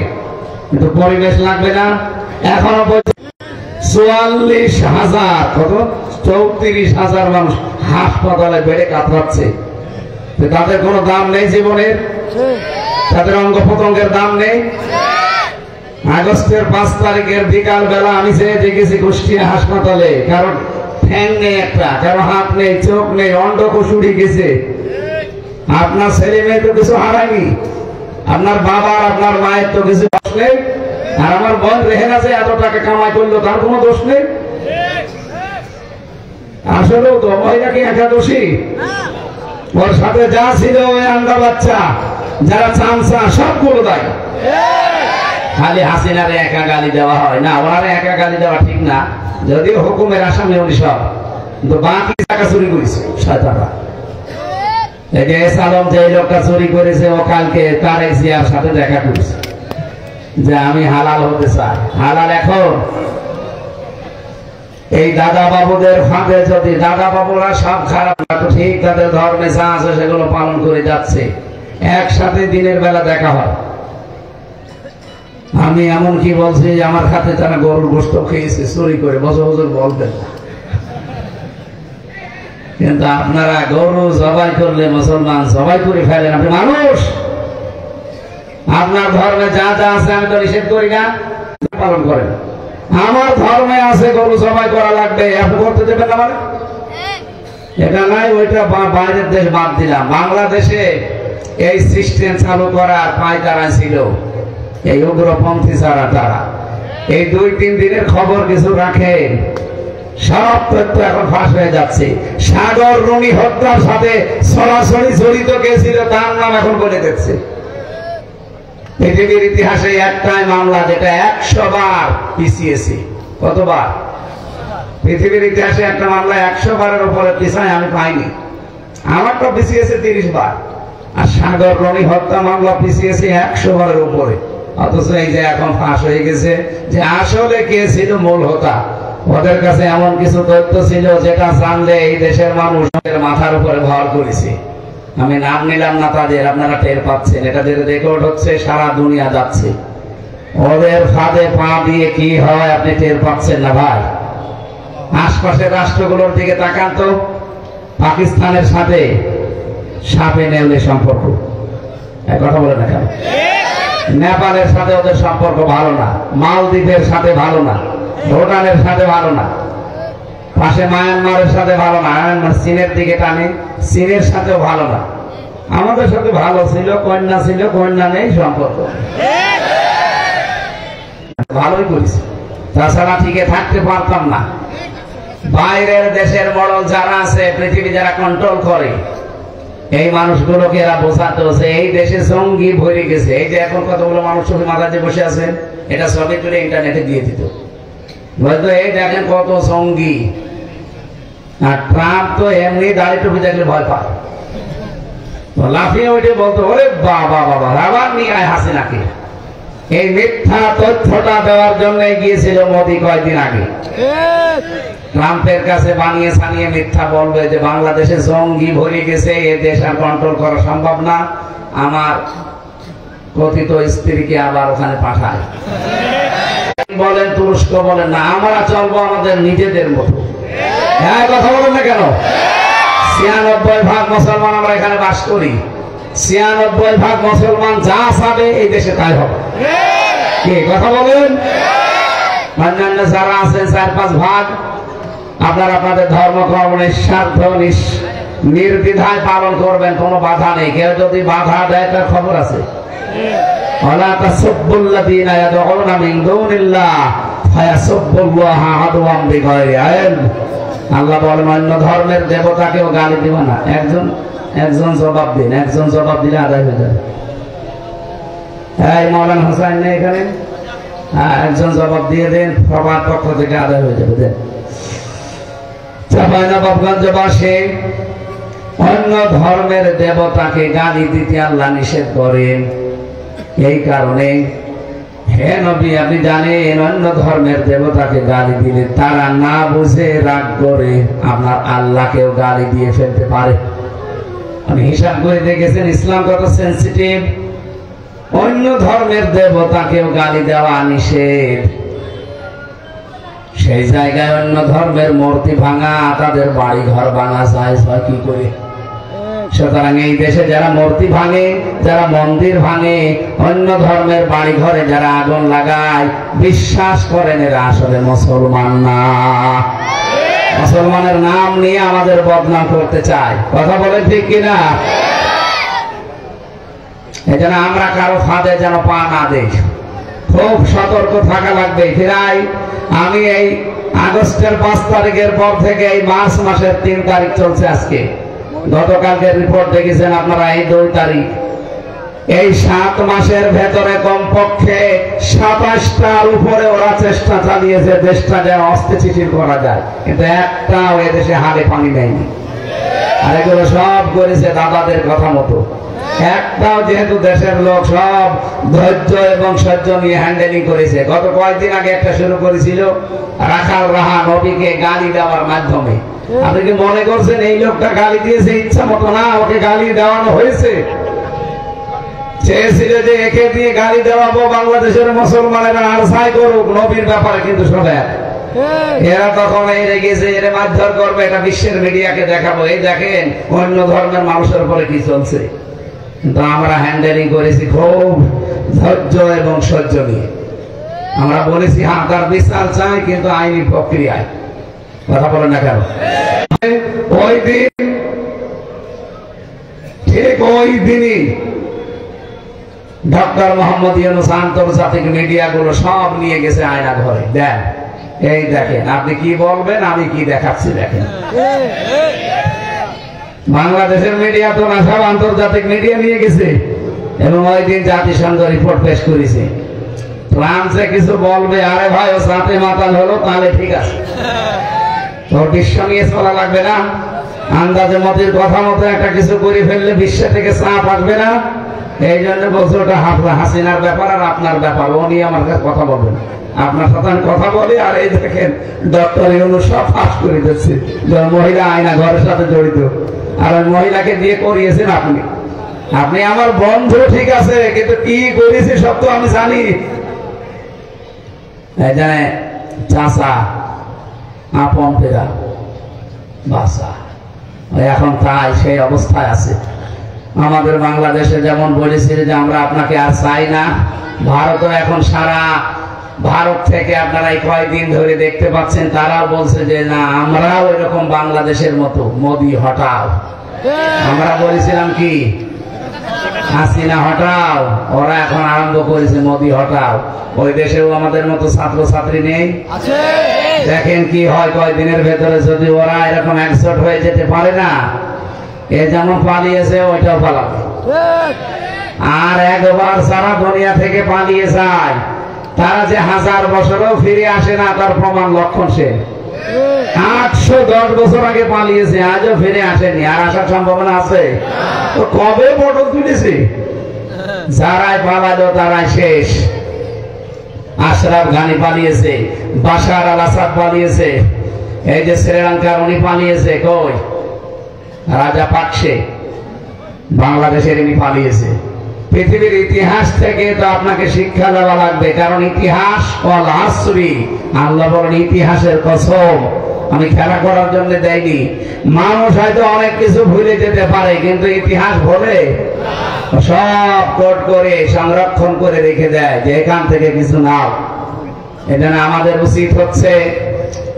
Speaker 2: কিন্তু পরিবেশ লাগবে না? এখনো 44,000, কত 34,000 মানুষ হাসপাতালে বেড়ে কাতরাচ্ছে। তাদের কোনো দাম নেই জীবনের? তাদের অঙ্গ প্রত্যঙ্গের দাম নেই? আগস্টের 5 তারিখের বিকাল বেলা আমি যেয়ে দেখেছি কুষ্টিয়া হাসপাতালে, কারণ ঠ্যাং নেই একটা, কারো হাত নেই, চোখ নেই, অন্ডকোষ উড়ে গেছে। আপনার ছেলে মেয়ে তো কিছু হারায়নি, আপনার বাবা আর আপনার মায়ের তো কিছু দোষ নেই, আর আমার বোন রেহেনা যে এত টাকা কামাই করলো তার কোনো দোষ নেই। আসলেও তো মহিলা কি একাদশী? ওর সাথে যা ছিল ওই আন্ডা বাচ্চা, যারা চামচা, সবগুলো দায়ী। খালি হাসিনারে একা গালি দেওয়া হয় না, ওনারে একা গালি দেওয়া ঠিক না, যদিও হুকুমের আসামি উনি সব, কিন্তু বাকি টাকা চুরি করেছে শয়তানরা। এই যে সালম যে লোকটা চুরি করেছে, ও কালকে তারেক জিয়ার সাথে দেখা করেছে যে আমি হালাল হতে চাই। হালাল এখন এই দাদা বাবুদের ফাঁদে, যদি দাদা বাবুরা সব খারাপ না, তো ঠিক তাদের ধর্মে যা আছে সেগুলো পালন করে যাচ্ছে, একসাথে দিনের বেলা দেখা হয়। আমি এমন কি বলছি যে আমার খাতে তারা গরুর গোশত খেয়েছে চুরি করে, বছর বছর বলবেন না, কিন্তু আপনারা গরু জবাই করলে মুসলমান জবাই করে ফেলেন। আপনি মানুষ, আপনার ধর্মে যা যা আছে আমি তো নিষেধ করি না, পালন করেন। আমার ধর্মে আছে গরু জবাই করা লাগবে, আপনি করতে দেবেন না? মানে এটা নাই, ওইটা বাইরের দেশ বাদ দিলাম। বাংলাদেশে এই সিস্টেম চালু করার পায়তারা ছিল এই উগ্রপন্থী ছাড়া। তারা এই 2-3 দিনের খবর কিছু রাখেন, সব তথ্য এখন ফাঁস হয়ে যাচ্ছে। সাগর রুনি হত্যার সাথে সরাসরি জড়িত কে ছিল তার নাম এখন বলে দিচ্ছে। পৃথিবীর ইতিহাসে একটাই মামলা যেটা 100 বার পিছিয়েছে। কতবার? পৃথিবীর ইতিহাসে একটা মামলা 100 বারের উপরে পিছায় আমি পাইনি। আমারটা পিছিয়েছে 30 বার, আর সাগর রনি হত্যা মামলা পিছিয়েছে 100 বারের উপরে। অথচ এই যে এখন ফাঁস হয়ে গেছে যে আসলে কে ছিল মূল হোতা। ওদের কাছে এমন কিছু তথ্য ছিল যেটা জানলে এই দেশের মানুষের মাথার উপরে ভর করেছে। আমি নাম নিলাম না তাদের, আপনারা টের পাচ্ছেন, এটা যে রেকর্ড হচ্ছে সারা দুনিয়া যাচ্ছে। ওদের ফাঁদে পা দিয়ে কি হয় আপনি টের পাচ্ছেন না ভাই? আশপাশের রাষ্ট্রগুলোর দিকে তাকান তো, পাকিস্তানের সাথে সাপে নেউলে সম্পর্ক, কথা বলে না কেন? নেপালের সাথে ওদের সম্পর্ক ভালো না, মালদ্বীপের সাথে ভালো না, ভুটানের সাথে ভালো না, পাশে মায়ানমারের সাথে ভালো না, চীনের দিকে টানে, চীনের সাথেও ভালো না। আমাদের সাথে ভালো ছিল, কন্যা নেই সম্পর্ক, ভালোই করেছি। তাছাড়া টিকে থাকতে পারতাম না। বাইরের দেশের মডেল যারা আছে, পৃথিবী যারা কন্ট্রোল করে, এই মানুষগুলোকে এরা বোঝাতে হচ্ছে এই দেশে জঙ্গি ভরে গেছে। এই যে এখন কতগুলো মানুষ চোখে মাথা দিয়ে বসে আছেন, এটা সবই তুলে ইন্টারনেটে দিয়ে দিত, বলতো এই দেখেন কত জঙ্গি। আর ট্রাম্প তো এমনি দাড়ি টুপি দেখলে ভয় পায়, লাফিয়ে উঠে বলতো ওরে বাবা বাবা রাবার নিয়ে আয় হাসিনাকে। এই মিথ্যা তথ্যটা দেওয়ার জন্য গিয়েছিল মোদি কয়েকদিন আগে। ট্রাম্পের কাছে বানিয়ে সানিয়ে মিথ্যা বলবে যে বাংলাদেশে জঙ্গি ভরে গেছে, এ দেশ আর কন্ট্রোল করা সম্ভব না, আমার কথিত স্ত্রীকে আবার ওখানে পাঠায়। বলেন তুরস্ক বলেন না, আমরা চলবো আমাদের নিজেদের মতো। হ্যাঁ, কথা বলেন না কেন? ৯৬% মুসলমান আমরা এখানে বাস করি, ৯৬% মুসলমান যা চাবে এই দেশে তাই হবে। কি কথা বলেন? অন্যান্য যারা আছেন ৪-৫% আপনারা আপনাদের ধর্ম কর্ম নিঃস্বার্থ নির্দ্বিধায় পালন করবেন, কোনো বাধা নেই। কেউ যদি বাধা দেয় তার খবর আছে। ওয়ালা তাসুব্বুল্লাযীনা ইয়াদউনা মিন দুনিল্লাহ ফায়াসুব্বুল্লাহা আদওয়াম বিগাইরি ইলম। আল্লাহ বলেন অন্য ধর্মের দেবতাকেও গালি দিও না। একজন জবাব দিন, একজন জবাব দিলে আদায় হয়ে যাবে। এই মৌলানা হোসেন নেই এখানে? হ্যাঁ, একজন জবাব দিয়ে দেন, সবার পক্ষ থেকে আদায় হয়ে যাবে। দেন। চাঁপাইনবাবগঞ্জবাসী অন্য ধর্মের দেবতাকে গালি দিতে আল্লাহ নিষেধ করেন। এই কারণে হে নবী, আপনি জানেন অন্য ধর্মের দেবতাকে গালি দিলে তারা না বুঝে রাগ করে আপনার আল্লাহকেও গালি দিয়ে ফেলতে পারে। আমি হিসাব করে দেখেছেন ইসলাম কত সেন্সিটিভ। অন্য ধর্মের দেবতাকেও গালি দেওয়া নিষেধ। সেই জায়গায় অন্য ধর্মের মূর্তি ভাঙা, তাদের বাড়ি ঘর ভাঙা যায় কি করে? সুতরাং এই দেশে যারা মূর্তি ভাঙে, যারা মন্দির ভাঙে, অন্য ধর্মের বাড়ি ঘরে যারা আগুন লাগায়, বিশ্বাস করেন এরা আসলে মুসলমান না। মুসলমানের নাম নিয়ে আমাদের বদনাম করতে চায়। কথা বলে ঠিক কিনা? এই জন্য আমরা কারো ফাঁদে যেন পা না দেই, খুব সতর্ক থাকা লাগবে। ফিরাই আমি এই আগস্টের 5 তারিখের পর থেকে এই মার্চ মাসের 3 তারিখ চলছে আজকে, গতকালকে রিপোর্ট দেখেছেন আপনারা, এই 2 তারিখ, এই 7 মাসের ভেতরে কমপক্ষে 27টার উপরে ওরা চেষ্টা চালিয়েছে দেশটা যেন অস্থিতিশীল করা যায়, কিন্তু একটাও এদেশে হাড়ে পানি নেয়নি। আর এগুলো সব করেছে দাদাদের কথা মতো। একটাও যেহেতু দেশের লোক সব ধৈর্য এবং সহ্য নিয়ে হ্যান্ডেলিং করেছে। গত কয়েকদিন আগে একটা শুরু করেছিল রাখাল রাহা নবীকে গালি দেওয়ার মাধ্যমে। আপনি কি মনে করছেন এই লোকটা গালি দিয়েছে ইচ্ছা মতো? না, ওকে গালি দেওয়ানো হয়েছে। চেয়েছিল যে একে দিয়ে গালি দেওয়াবো, বাংলাদেশের মুসলমানেরা আর সাই করুক নবীর ব্যাপারে, কিন্তু শোনেন এরা তখন এই রেগেছে, এর মারধর করবে, এটা বিশ্বের মিডিয়াকে দেখাবো, এই দেখেন অন্য ধর্মের মানুষের উপরে কি চলছে। কিন্তু আমরা হ্যান্ডেলিং করেছি খুব ধৈর্য এবং সহ্য নিয়ে। আমরা বলেছি হ্যাঁ তার বিচার চাই, কিন্তু আইনি প্রক্রিয়ায়। কথা বলেন না কেন? ওই দিন, ঠিক ওই দিনই ডক্টর মোহাম্মদ ইউনূস আন্তর্জাতিক মিডিয়াগুলো সব নিয়ে গেছে আয়না ঘরে। দেন, এই দেখেন, আপনি কি বলবেন, আমি কি দেখাচ্ছি দেখেন। বাংলাদেশের মিডিয়া তো না, সব আন্তর্জাতিক মিডিয়া নিয়ে গেছে। এবং ওই দিন জাতিসংঘ রিপোর্ট পেশ করেছে। ট্রাম্প যে কিছু বলবে, আরে ভাই ও সাথে মাতাল হলো, তাহলে ঠিক আছে, তোর বিশ্ব নিয়ে চলা লাগবে না। আন্দাজে মতের কথা মতো একটা কিছু করে ফেললে বিশ্ব থেকে চাপ আসবে না। এই জন্য বলছে ওটা হাসিনার ব্যাপার আর আপনার ব্যাপার, ও নিয়ে আমার কাছে কথা বলবেন। আপনার সাথে আমি কথা বলি, আর এই দেখেন ডক্টর ইউনূস সব ফাঁস করে দিচ্ছে। মহিলা আয়না ঘরের সাথে জড়িত, আর ওই মহিলাকে দিয়ে করিয়েছেন আপনি। আপনি আমার বন্ধু ঠিক আছে, কিন্তু কি করেছে সব তো আমি জানি। এই জানে চাষা আপন ফেরা বাসা এখন তাই সেই অবস্থায় আছে। আমাদের বাংলাদেশে যেমন বলেছিল যে আমরা আপনাকে আর চাই না, ভারতও এখন সারা ভারত থেকে আপনারা এই কয়েকদিন ধরে দেখতে পাচ্ছেন তারাও বলছে যে না আমরাও এরকম বাংলাদেশের মতো, মোদি হটাও। আমরা বলেছিলাম কি হাসিনা হটাও, ওরা এখন আরম্ভ করেছে মোদি হটাও। ওই দেশেও আমাদের মতো ছাত্র ছাত্রী নেই, দেখেন কি হয় কয়েকদিনের ভেতরে। যদি ওরা এরকম একজোট হয়ে যেতে পারে না, এ যেমন পালিয়েছে ওইটাও পালাবে। আর একবার সারা দুনিয়া থেকে পালিয়ে যায়, তারা যে 1000 বছরেও ফিরে আসে না তার প্রমাণ লক্ষণ সে 810 বছর আগে পালিয়েছে, আজও ফিরে আসেনি। আর আসার সম্ভাবনা আছে? তো কবে পটল তুলেছে? যারাই পালালো তারাই শেষ। আশরাফ ঘানি পালিয়েছে, বাশার আল আসাদ পালিয়েছে, এই যে শ্রীলঙ্কার উনি পালিয়েছে, কই রাজা পাকসে বাংলাদেশের ইনি পালিয়েছে। পৃথিবীর ইতিহাস থেকে তো আপনাকে শিক্ষা দেওয়া লাগবে, কারণ ইতিহাস ওয়াল আসরি, আল্লাহ বলেন ইতিহাসের কসম আমি খেলা করার জন্য দেয়নি। মানুষ হয়তো অনেক কিছু ভুলে যেতে পারে, কিন্তু ইতিহাস ভুলে সব কোড করে সংরক্ষণ করে রেখে দেয় যে এখান থেকে কিছু নাও। এজন্য আমাদের উচিত হচ্ছে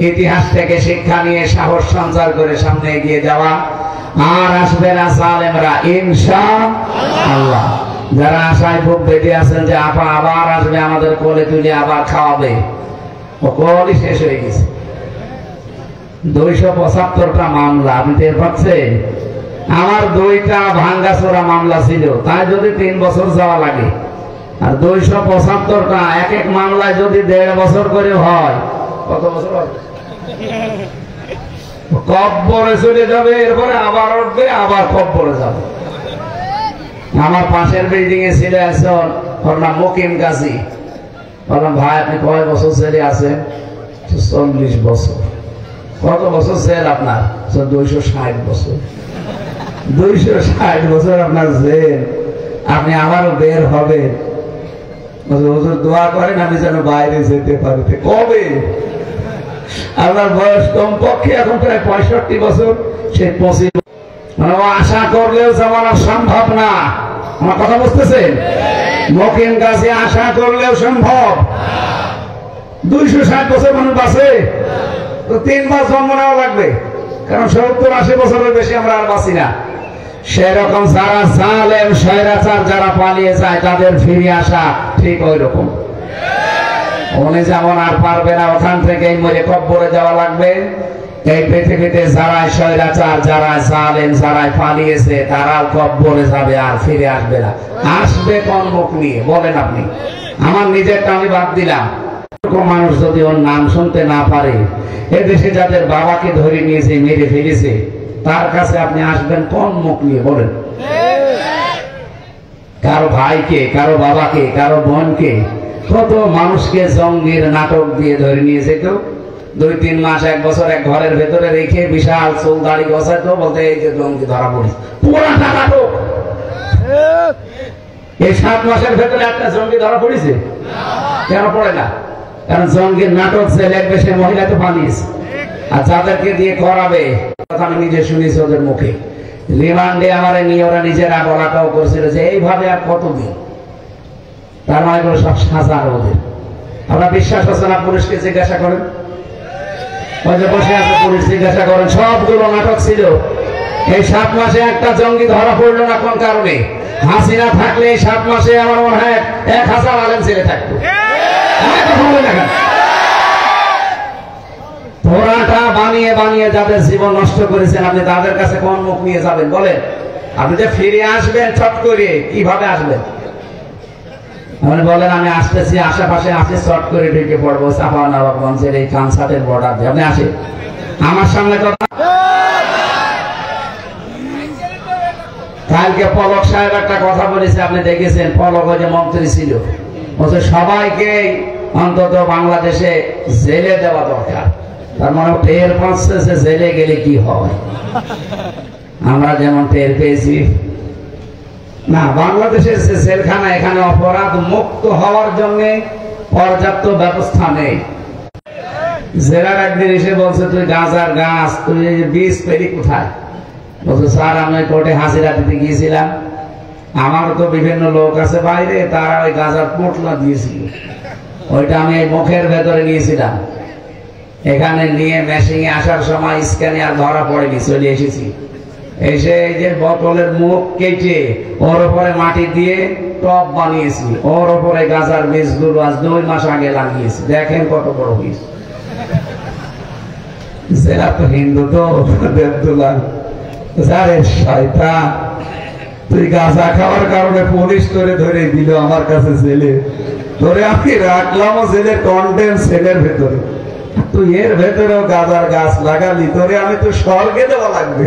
Speaker 2: ইতিহাস থেকে শিক্ষা নিয়ে সাহস সঞ্চার করে সামনে এগিয়ে যাওয়া। আর আসবে না সালেমরা ইনশাআল্লাহ। যারা আশায় খুব বেঁধে আছেন যে আপা আবার আসবে আমাদের কোলে তুলে আবার খাওয়াবে, ও কোলই শেষ হয়ে গেছে। 275টা মামলা, আপনি টের পাচ্ছেন? আমার 2টা ভাঙ্গাচোরা মামলা ছিল, তাই যদি 3 বছর যাওয়া লাগে। আর 275টা এক এক মামলায় যদি 1.5 বছর করে হয়, কত বছর হয়? কব্বরে চলে যাবে, এরপরে আবার উঠবে, আবার কব্বরে যাবে। আমার পাশের বিল্ডিং এ ছিল একজন, ওর নাম মুকিম গাজী। বললাম ভাই আপনি কয় বছর জেলে আছেন? 40 বছর। কত বছর জেল আপনার? 260 বছর। 260 বছর আপনার জেল, আপনি আবারও বের হবেন। হুজুর দোয়া করেন আমি যেন বাইরে যেতে পারি। কবে? আপনার বয়স কমপক্ষে এখন প্রায় 65 বছর। সে পসিবল মানে ও আশা করলেও যেমন সম্ভব না। আমার কথা বুঝতেছেন? মুকিম গাজী আশা করলেও সম্ভব। 260 বছর মানুষ বাঁচে, তো 3 বার জন্ম নেওয়া লাগবে, কারণ 70-80 বছরের বেশি আমরা আর বাঁচি না। সেরকম যারা জালেম স্বৈরাচার যারা পালিয়ে যায় তাদের ফিরে আসা ঠিক ওই রকম। উনি যেমন আর পারবে না, ওখান থেকেই মরে কব্বরে যাওয়া লাগবে। এই পৃথিবীতে যারা স্বৈরাচার, যারা জালেম, যারা পালিয়েছে তারাও কব্বরে যাবে, আর ফিরে আসবে না। আসবে কোন মুখ নিয়ে বলেন আপনি? আমার নিজেরটা আমি বাদ দিলাম। মানুষ যদি ওর নাম শুনতে না পারে, এদেশে যাদের বাবাকে ধরে নিয়েছে, মেরে ফেলেছে, তার কাছে আপনি আসবেন কোন মুখ নিয়ে বলেন? কারো ভাইকে, কারো বাবাকে, কারো বোনকে, কত মানুষকে জঙ্গির নাটক দিয়ে ধরে নিয়েছে। কেউ 2-3 মাস, 1 বছর এক ঘরের ভেতরে রেখে বিশাল চুল দাড়ি গছায় তো বলতে এই যে জঙ্গি ধরা পড়ি, পুরাটা নাটক। এই 7 মাসের ভেতরে একটা জঙ্গি ধরা পড়েছে? কেন পড়ে না? কারণ জঙ্গির নাটক যে লেখবে সে মহিলা তো পালিয়েছে। আর যাদেরকে দিয়ে করাবে, কথা আমি নিজে শুনেছি ওদের মুখে, রিমান্ডে আমার নিয়ে ওরা নিজেরা বলাটাও করছিল যে এইভাবে আর কতদিন। তার মানে করে সব সাজা ওদের। আপনার বিশ্বাস হচ্ছে না? পুলিশকে জিজ্ঞাসা করেন, ওই যে বসে আছে পুলিশ, জিজ্ঞাসা করেন, সবগুলো নাটক ছিল। এই 7 মাসে একটা জঙ্গি ধরা পড়লো না কোন কারণে? হাসিনা থাকলে এই 7 মাসে আমার মনে হয় 1000 আলেম ছেলে থাকতো। পোড়াটা বানিয়ে বানিয়ে যাদের জীবন নষ্ট করেছেন, আপনি তাদের কাছে কোন মুখ নিয়ে যাবেন বলেন? আপনি যে ফিরে আসবেন চট করে, কিভাবে আসবেন? আপনি বলেন আমি আসতেছি, আশেপাশে আসে, চট করে ঢুকে পড়বো চাঁপানবাবগঞ্জের এই কানসাটের বর্ডার দিয়ে। আপনি আসে আমার সামনে কথা। কালকে পলক সাহেব একটা কথা বলেছে, আপনি দেখেছেন? পলক ওই যে মন্ত্রী ছিল, বলছে সবাইকে অন্তত বাংলাদেশে জেলে দেওয়া দরকার। তার মানে টের পাচ্ছে যে জেলে গেলে কি হয়। আমরা যেমন টের পেয়েছি না, বাংলাদেশের যে জেলখানা, এখানে অপরাধ মুক্ত হওয়ার জন্য পর্যাপ্ত ব্যবস্থা নেই। জেলার একদিন এসে বলছে তুই গাঁজার গাছ, তুই বীজ পেলি কোথায়? বলছে স্যার আমি কোর্টে হাজিরা দিতে গিয়েছিলাম, আমার তো বিভিন্ন লোক আছে বাইরে, তারা ওই গাঁজার পোটলা দিয়েছিল, ওইটা আমি এই মুখের ভেতরে নিয়েছিলাম, এখানে নিয়ে মেশিনে আসার সময় স্ক্যানে আর ধরা পড়েনি, চলে এসেছি। এসে এই যে বোতলের মুখ কেটে ওর উপরে মাটি দিয়ে টপ বানিয়েছি, ওর উপরে গাঁজার বীজগুলো আজ 2 মাস আগে লাগিয়েছি, দেখেন কত বড় বীজ। জেলা তো হিন্দু তো দেবদুল্লাহ, শয়তান তুই গাঁজা খাওয়ার কারণে পুলিশ তোরে ধরে দিল আমার কাছে জেলে, তোরে আমি রাখলাম জেলের কন্টেন্ট সেলের ভেতরে, তুই এর ভেতরেও গাঁজার গাছ লাগালি, তোরে আমি তো স্বর্গে দেওয়া লাগবে।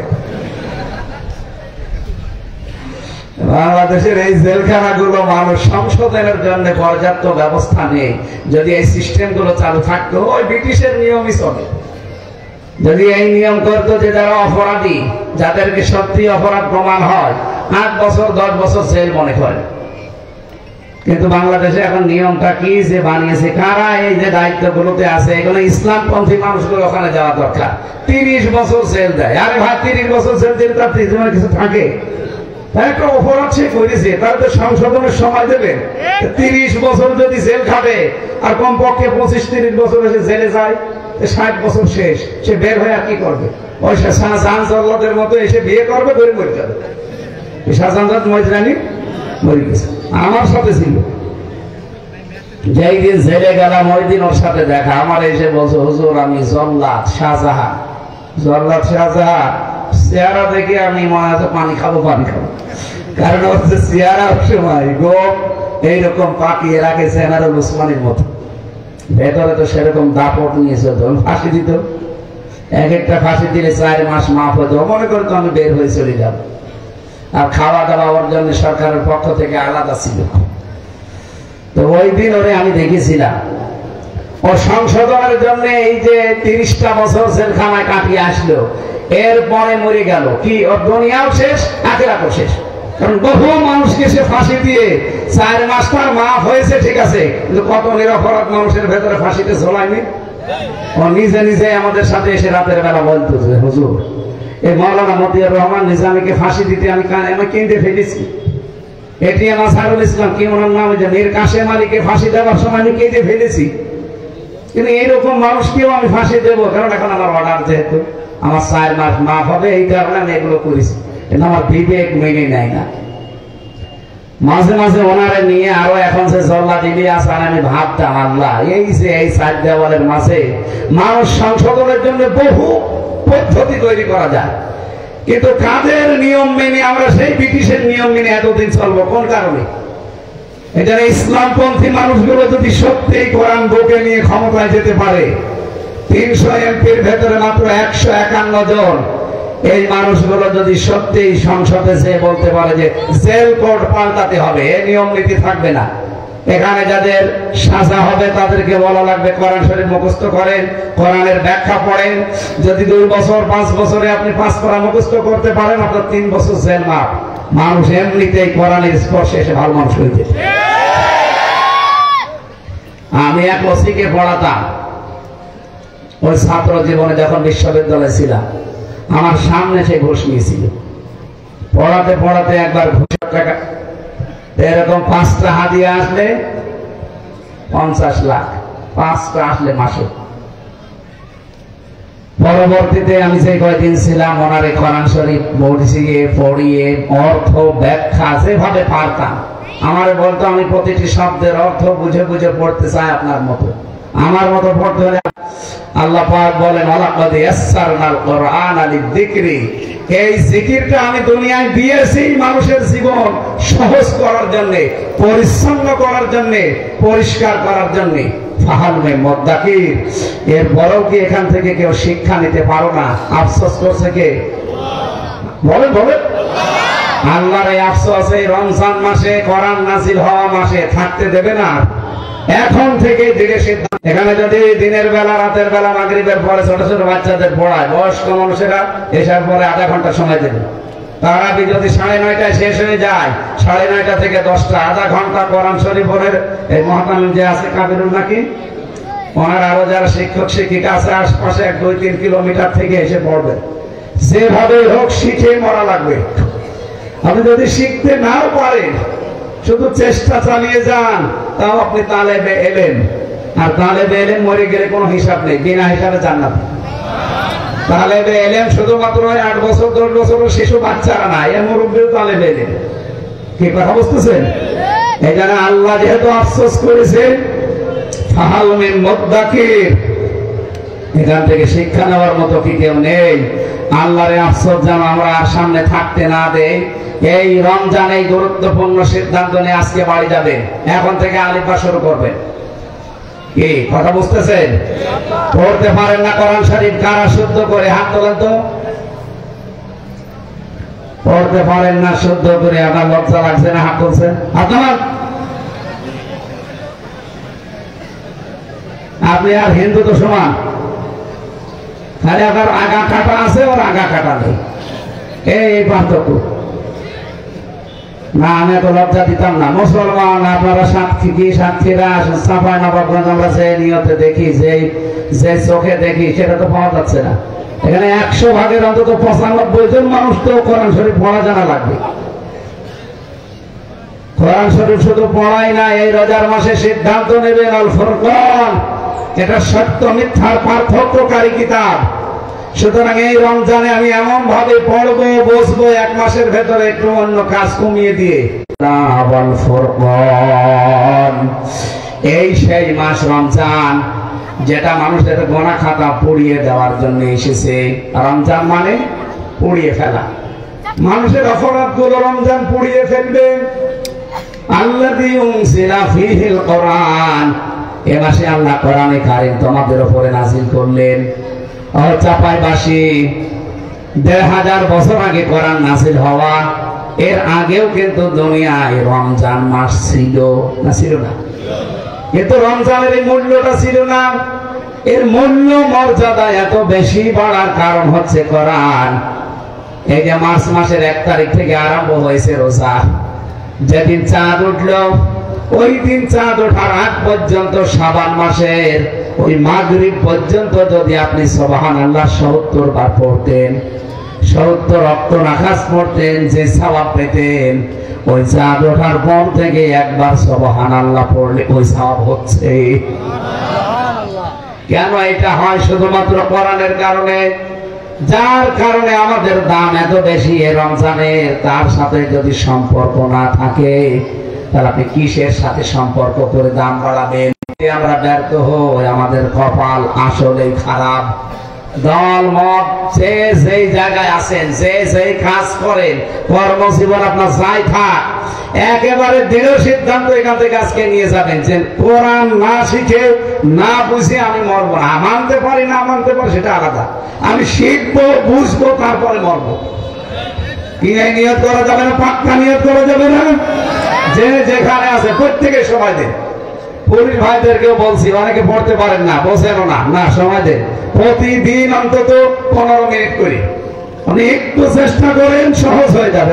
Speaker 2: বাংলাদেশের এই জেলখানাগুলো মানুষ সংশোধনের জন্য পর্যাপ্ত ব্যবস্থা নেই। যদি এই সিস্টেম গুলো চালু থাকতো, ওই ব্রিটিশের নিয়মই চলে। যদি এই নিয়ম করতো যে যারা অপরাধী, যাদেরকে সত্যি অপরাধ প্রমাণ হয়, 8 বছর 10 বছর জেল মনে করে। কিন্তু বাংলাদেশে এখন নিয়মটা কি যে বানিয়েছে, কারা এই যে দায়িত্বগুলোতে আছে, এগুলো ইসলামপন্থী মানুষগুলো ওখানে যাওয়া দরকার। 30 বছর জেল দেয়। আরে ভাই 30 বছর জেল দিলে তার জীবনে কিছু থাকে? একটা অপরাধ সে করেছে, তার তো সংশোধনের সময় দেবেন। 30 বছর যদি জেল খাটে আর কমপক্ষে 25-30 বছর এসে জেলে যায়, 60 বছর শেষ, সে বের হয়ে আর কি করবে? ওই শাহজাহান জল্লাদের মতো এসে বিয়ে করবে, ধরে মরে যাবে। শাহজাহান মজরানি মরে গেছে, আমার সাথে ছিল, যেই দিন জেলে গেলাম ওই দিন ওর সাথে দেখা। আমার এসে বলছে হুজুর আমি জল্লাদ শাহজাহান, জল্লাদ শাহজাহান। চেহারা দেখে আমি মনে হয় পানি খাবো। কারণ হচ্ছে চেহারার সময় গোপ এইরকম পাকিয়ে রাখে সেনারুল উসমানের মতো, ভেতরে তো সেরকম দাপট নিয়েছে, ফাঁসি দিত। এক একটা ফাঁসি দিলে 4 মাস মাফ হতো, মনে করতো আমি বের হয়ে চলে যাব। আর খাওয়া দাওয়া ওর জন্য সরকারের পক্ষ থেকে আলাদা ছিল। তো ওই দিন ওরে আমি দেখেছিলাম, ও সংশোধনের জন্য এই যে 30টা বছর জেলখানায় কাটিয়ে আসলো, এরপরে মরে গেল। কি ওর দুনিয়াও শেষ, আখিরাতও শেষ। কারণ বহু মানুষকে সে ফাঁসি দিয়ে 4 মাসটার মাফ হয়েছে, ঠিক আছে, কিন্তু কত নিরপরাধ মানুষের ভেতরে ফাঁসিতে ঝোলায়নি। ও নিজে নিজে আমাদের সাথে এসে রাতের বেলা বলতো যে হুজুর এই মৌলানা মতিয়ার রহমান নিজামীকে ফাঁসি দিতে আমি কেঁদে ফেলেছি। এটিএম আসারুল ইসলাম কি ওনার নাম, যে মীর কাশেম আলীকে ফাঁসি দেওয়ার সময় আমি কেঁদে ফেলেছি। কিন্তু এইরকম মানুষকেও আমি ফাঁসি দেবো, কারণ এখন আমার অর্ডার, যেহেতু আমার 4 মাস মাফ হবে, এই কারণে আমি এগুলো করেছি। কিন্তু আমার বিবেক মেনে নেয় না। মাঝে মাঝে ওনারে নিয়ে আরো এখন যে জল্লাদ ইলিয়াস আর আমি ভাবতাম, আল্লাহ এই যে এই 4 দেওয়ালের মাঝে মানুষ সংশোধনের জন্য বহু পদ্ধতি তৈরি করা যায়, কিন্তু কাদের নিয়ম মেনে আমরা সেই ব্রিটিশের নিয়ম মেনে এতদিন চলবো? কোন কারণে? এটা ইসলামপন্থী মানুষগুলো যদি সত্যি কোরআন বুকে নিয়ে ক্ষমতায় যেতে পারে, 300 এমপির ভেতরে মাত্র 151 জন, এই মানুষগুলো যদি সত্যি সংসদে যে বলতে পারে যে জেল কোড পাল্টাতে হবে, এই নিয়ম নীতি থাকবে না, এখানে যাদের সাজা হবে তাদেরকে বলা লাগবে কোরআন শরীফ মুখস্থ করেন, কোরআনের ব্যাখ্যা পড়েন। যদি 2 বছর 5 বছরে আপনি 5 পারা মুখস্থ করতে পারেন, আপনার 3 বছর জেল মাফ। মানুষ এমনিতেই কোরআনের স্পর্শে এসে ভালো মানুষ হয়ে যেত। আমি এক ওসিকে পড়াতাম, ওই ছাত্র জীবনে যখন বিশ্ববিদ্যালয়ে ছিলাম, আমার সামনে সে ঘুষ নিয়েছিল। পড়াতে পড়াতে একবার ঘুষের টাকা এরকম 5টা হাদিয়া আসলে 50 লাখ, 5টা আসলে মাসে। পরবর্তীতে আমি যে কয়দিন ছিলাম ওনার কোরআন শরীফ বুঝিয়ে পড়িয়ে অর্থ ব্যাখ্যা যেভাবে পারতাম, আমার বলতো আমি প্রতিটি শব্দের অর্থ বুঝে বুঝে পড়তে চাই আপনার মতো। আমার মতো পড়তে হলে আল্লাহ পাক বলেন ওয়ালাকাদ ইয়াসসারনাল কুরআনা লিযিকরি, এই জিকিরটা আমি দুনিয়ায় দিয়েছি মানুষের জীবন সহজ করার জন্য, পরিচ্ছন্ন করার জন্য, পরিষ্কার করার জন্য। ফাহাল মে মুদ্দাকির, এর বড়ও কি এখান থেকে কেউ শিক্ষা নিতে পারো না? আফসোস করছে কে? বলেন বলেন। আল্লাহর এই আফসোস এই রমজান মাসে, কোরআন নাযিল হওয়া মাসে থাকতে দেবে না। এখন থেকে ধীরে সিদ্ধান্ত, এখানে যদি দিনের বেলা রাতের বেলা মাগরিবের পরে ছোট ছোট বাচ্চাদের পড়ায়, বয়স্ক মানুষেরা এসার পরে আধা ঘন্টা সময় দেবে। তারাবি যদি 9:30টায় শেষ হয়ে যায়, 9:30 থেকে 10টা আধা ঘন্টা কোরআন শরীফের এই মহাতামিম যে আছে কাবিরুল নাকি, ওনার আরো যারা শিক্ষক শিক্ষিকা আছে আশপাশে 1-2-3 কিলোমিটার থেকে এসে পড়বে। যেভাবে হোক শিখে মরা লাগবে। আপনি যদি শিখতে নাও পারেন, শুধু চেষ্টা চালিয়ে যান, তাও আপনি তালেবে এলেন। আর তালেবে এলেন মরে গেলে কোনো হিসাব নেই, বিনা হিসাবে জান্নাত। তালেবে এলেন শুধুমাত্র 8 বছর 10 বছরের শিশু বাচ্চারা না, এর মুরব্বীও তালেবে এলেন। কি কথা বুঝতেছেন? এই জন্য আল্লাহ যেহেতু আফসোস করেছেন, ফাহাল মিন মুদ্দাকির, এখান থেকে শিক্ষা নেওয়ার মতো কি কেউ নেই? আল্লাহরে আফসোস যেন আমরা আর সামনে থাকতে না দেই। এই রমজান এই গুরুত্বপূর্ণ সিদ্ধান্ত নিয়ে আজকে বাড়ি যাবেন, এখন থেকে আলিফা শুরু করবেন। কি কথা বুঝতেছেন? পড়তে পারেন না কোরআন শরীফ? কারা শুদ্ধ করে হাত তোলেন তো। পড়তে পারেন না শুদ্ধ করে, আমার লজ্জা লাগছে না? হাত তুলছেন, হাত নামান। আপনি আর হিন্দু তো সমান, খালি আপনার আগা কাটা আছে, ওর আগা কাটা নেই, এই পার্থক্য। না আমি তো লজ্জা দিতাম না। মুসলমান আপনারা সাক্ষীরা সাফাই নবাবগঞ্জ আমরা যে নিয়তে দেখি, যে চোখে দেখি, সেটা তো পাওয়া যাচ্ছে না। এখানে 100 ভাগের অন্তত 95 জন মানুষ তো কোরআন শরীফ পড়া জানা লাগবে। কোরআন শরীফ শুধু পড়াই না, এই রোজার মাসে সিদ্ধান্ত নেবেন আল ফুরকান, এটা সত্য মিথ্যার পার্থক্যকারী কিতাব। সুতরাং এই রমজানে আমি এমন ভাবে পড়বো, বসবো, 1 মাসের ভেতরে একটু অন্য কাজ কমিয়ে দিয়ে। এই সেই মাস রমজান, যেটা মানুষের গোনা খাতা পুড়িয়ে দেওয়ার জন্য এসেছে। রমজান মানে পুড়িয়ে ফেলা, মানুষের অপরাধ গুলো রমজান পুড়িয়ে ফেলবে। আল্লাযী উনজিলা ফীহিল কোরআন, এ মাসে আল্লাহ কোরআনে কারীম তোমাদের উপরে নাযিল করলেন। চাপাই বাসি 1500 বছর আগে কোরআন নাযিল হওয়া, এর আগেও কিন্তু দুনিয়ায় রমজান মাস ছিল না? ছিল না? কিন্তু রমজানের এই মূল্যটা ছিল না। এর মূল্য মর্যাদা এত বেশি বাড়ার কারণ হচ্ছে কোরআন। এই যে মার্চ মাসের 1 তারিখ থেকে আরম্ভ হয়েছে রোজা, যেদিন চাঁদ উঠল ওই দিন চাঁদ ওঠার আগ পর্যন্ত শাবান মাসের ওই মাগরিব পর্যন্ত যদি আপনি সুবহানাল্লাহ 70 বার পড়তেন, 70 অক্ত নামাজ পড়তেন, যে সওয়াব পেতেন, ওই চাঁদ ওঠার পর থেকে একবার সুবহানাল্লাহ পড়লে ওই সওয়াব হচ্ছে। কেন এটা হয়? শুধুমাত্র কোরআনের কারণে, যার কারণে আমাদের দাম এত বেশি এই রমজানের। তার সাথে যদি সম্পর্ক না থাকে, তাহলে আপনি কিসের সাথে সম্পর্ক করে দাম বাড়াবেন? আমরা ব্যর্থ হই, আমাদের কপাল আসলেই খারাপ। দল মত যেই জায়গায় আছেন, যেই কাজ করেন, কর্মজীবন আপনার যাই থাক, একেবারে দৃঢ় সিদ্ধান্ত এখান থেকে আজকে নিয়ে যাবেন যে কোরআন না শিখে না বুঝে আমি মরবো না। মানতে পারি না মানতে পারি সেটা আলাদা, আমি শিখবো, বুঝবো, তারপরে মরবো। কি নিয়ত করা যাবে না? পাক্কা নিয়ত করা যাবে না? যে যেখানে আছে প্রত্যেকে সময় দেন। পুলিশ ভাইদেরকেও বলছি, অনেকে পড়তে পারেন না, বোঝেনও না, না সময় দেন। প্রতিদিন অন্তত 15 মিনিট করে আপনি একটু চেষ্টা করেন, সহজ হয়ে যাবে।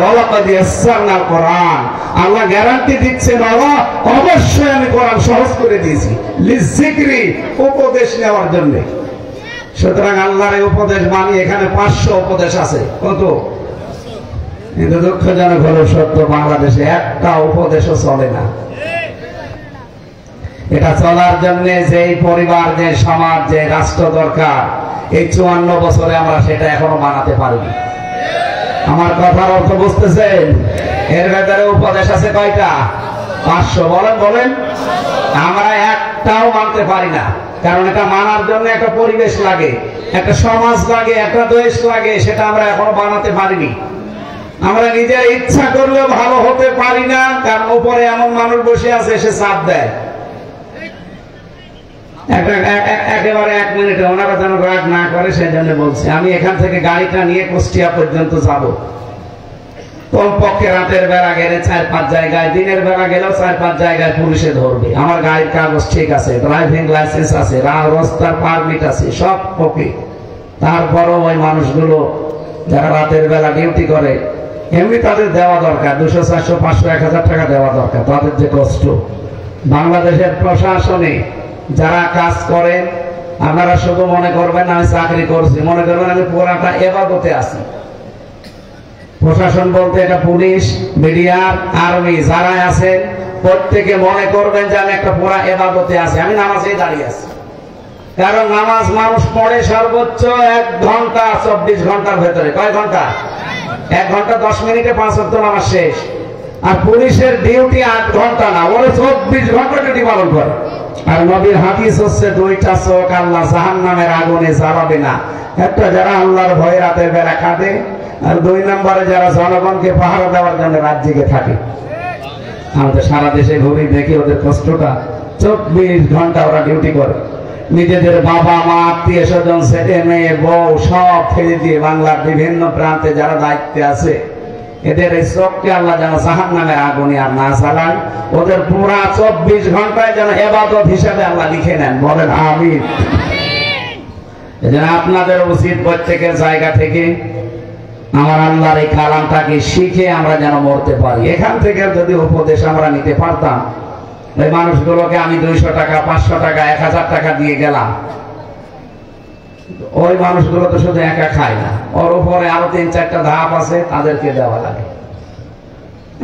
Speaker 2: কোরআন আল্লাহ গ্যারান্টি দিচ্ছেন, আল্লাহ অবশ্যই আমি কোরআন সহজ করে দিয়েছি লিযিকরি, উপদেশ নেওয়ার জন্য। সুতরাং আল্লাহর এই উপদেশ মানি। এখানে 500 উপদেশ আছে। কত? কিন্তু দুঃখজনক হলো সত্য, বাংলাদেশে একটা উপদেশও চলে না। এটা চলার জন্য যে পরিবার, যে সমাজ, যে রাষ্ট্র দরকার, এই 54 বছরে আমরা সেটা এখনো বানাতে পারিনি। আমার কথার অর্থ বুঝতেছেন? এর ভেতরে উপদেশ আছে কয়টা? 500। বলেন। আমরা একটাও মানতে পারি না, কারণ এটা মানার জন্য একটা পরিবেশ লাগে, একটা সমাজ লাগে, একটা দেশ লাগে, সেটা আমরা এখনো বানাতে পারিনি। আমরা নিজের ইচ্ছা করলেও ভালো হতে পারি না, কারণ উপরে এমন মানুষ বসে আছে, এসে চাপ দেয়। একেবারে 1 মিনিটে ওনারা যেন রাগ না করে, সেই জন্য বলছি। আমি এখান থেকে গাড়িটা নিয়ে কুষ্টিয়া পর্যন্ত যাব, কমপক্ষে রাতের বেলা গেলে 4-5 জায়গায়, দিনের বেলা গেলেও 4-5 জায়গায় পুলিশে ধরবে। আমার গাড়ির কাগজ ঠিক আছে, ড্রাইভিং লাইসেন্স আছে, রাস্তার পারমিট আছে, সব ওকে। তারপরও ওই মানুষগুলো যারা রাতের বেলা ডিউটি করে, এমনি তাদের দেওয়া দরকার 200, 400, 500, 1000 টাকা দেওয়া দরকার। তাদের যে কষ্ট, বাংলাদেশের প্রশাসনে যারা কাজ করেন আপনারা শুধু মনে করবেন আমি চাকরি করছি, মনে করবেন আমি পুরাটা ইবাদতে আছি। প্রশাসন বলতে এটা পুলিশ, বিডিআর, আর্মি যারা আছে প্রত্যেকে মনে করবেন যে আমি একটা পুরা ইবাদতে আছি, আমি নামাজেই দাঁড়িয়ে আছি। কারণ নামাজ মানুষ পড়ে সর্বোচ্চ 1 ঘন্টা 24 ঘন্টার ভেতরে। কয় ঘন্টা? 1 ঘন্টা 10 মিনিটে 5 ওয়াক্ত নামাজ শেষ। আর পুলিশের ডিউটি 8 ঘন্টা না, ওরা 24 ঘন্টা ডিউটি পালন করে। আর নবীর হাদিস হচ্ছে 2টা চোখ আল্লাহ জাহান্নামের আগুনে জ্বালাবে না। একটা যারা আল্লাহর ভয়ে রাতের বেলা কাঁদে, আর 2 নম্বরে যারা জনগণকে পাহারা দেওয়ার জন্য রাত জেগে থাকে। আমাদের সারা দেশে ঘুরি, দেখি ওদের কষ্টটা। 24 ঘন্টা ওরা ডিউটি করে। নিজেদের বাবা মা, আত্মীয় স্বজন, ছেলে মেয়ে, বউ সব ফেলে দিয়ে বাংলার বিভিন্ন প্রান্তে যারা দায়িত্বে আছে, এদের এই চোখকে আল্লাহ যেন জাহান্নামের আগুনে আর না জ্বালান। ওদের পুরা 24 ঘন্টায় যেন ইবাদত হিসাবে আল্লাহ লিখে নেন। বলেন আমিন। এজন্য আপনাদের উচিত প্রত্যেকের জায়গা থেকে আমার আল্লাহর এই কালামটাকে শিখে আমরা যেন মরতে পারি। এখান থেকে যদি উপদেশ আমরা নিতে পারতাম, এই মানুষগুলোকে আমি 200 টাকা, 500 টাকা, 1000 টাকা দিয়ে গেলাম, ওই মানুষগুলো তো শুধু একা খায় না, ওর উপরে আরো 3-4টা ধাপ আছে, তাদেরকে দেওয়া লাগে।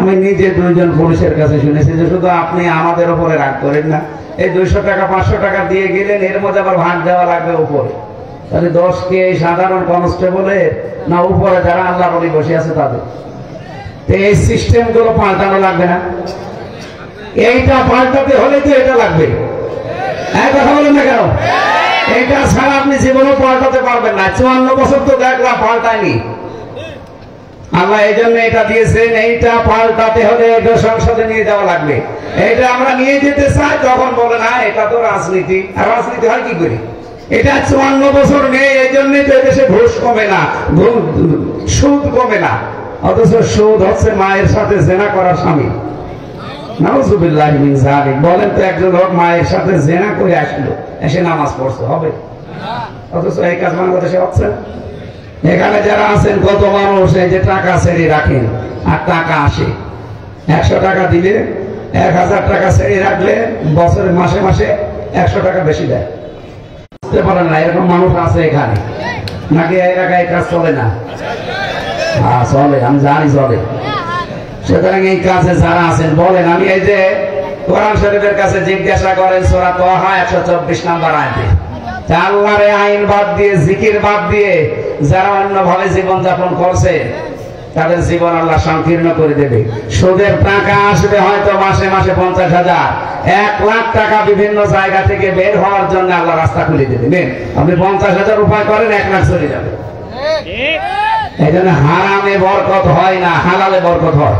Speaker 2: আমি নিজে 2 জন পুলিশের কাছে শুনেছি যে শুধু আপনি আমাদের উপরে রাগ করেন না, এই 200 টাকা 500 টাকা দিয়ে গেলেন, এর মধ্যে আবার ভাগ দেওয়া লাগবে উপরে। তাহলে 10 কে সাধারণ কনস্টেবলের না উপরে যারা আল্লাহ বলি বসে আছে তাদের। এই সিস্টেম গুলো পাল্টানো লাগবে না? এইটা পাল্টাতে হলে তো এটা লাগবে। কথা বলেন না কেন? এটা ছাড়া আপনি জীবনেও পাল্টাতে পারবেন না। 54 বছর তো দেখলাম পাল্টায়নি। আল্লাহ এই জন্য এটা দিয়েছেন, এইটা পাল্টাতে হলে এটা সংসদে নিয়ে যাওয়া লাগবে। এটা আমরা নিয়ে যেতে চাই, তখন বলে না এটা তো রাজনীতি। আর রাজনীতি হয় কি করে? এটা 54 বছর নেই, এই জন্যই তো দেশে ঘুষ কমে না, সুদ কমে না। অথচ সুদ হচ্ছে মায়ের সাথে জেনা করা স্বামী। নাউযুবিল্লাহি মিন যালিক। বলেন তো একজন লোক মায়ের সাথে জেনা করে আসলো, এসে নামাজ পড়ছে, হবে? অথচ এই কাজ বাংলাদেশে হচ্ছে। এখানে যারা আছেন কত মানুষ এই যে টাকা ছেড়ে রাখেন আর টাকা আসে, 100 টাকা দিলে 1000 টাকা ছেড়ে রাখলে বছরে মাসে মাসে 100 টাকা বেশি দেয়। বুঝতে পারেন না এরকম মানুষ আছে এখানে? নাকি এই এলাকায় কাজ চলে না? হ্যাঁ চলে, আমি জানি চলে। সুতরাং এই কাজে যারা আছেন বলেন, আমি এই যে কোরআন শরীফের কাছে জিজ্ঞাসা করেন সূরা তাহা 124 নম্বর আয়াতে, আল্লাহর আইন বাদ দিয়ে, জিকির বাদ দিয়ে যারা অন্যভাবে জীবন যাপন করছে তাদের জীবন আল্লাহ সংকীর্ণ করে দেবে। সুদের টাকা আসবে হয়তো মাসে মাসে 50,000, 1 লাখ টাকা বিভিন্ন জায়গা থেকে বের হওয়ার জন্য আল্লাহ রাস্তা খুলে দেবে। আপনি 50,000 উপায় করেন, 1 লাখ চলে যাবে। এই জন্য হারামে বরকত হয় না, হালালে বরকত হয়।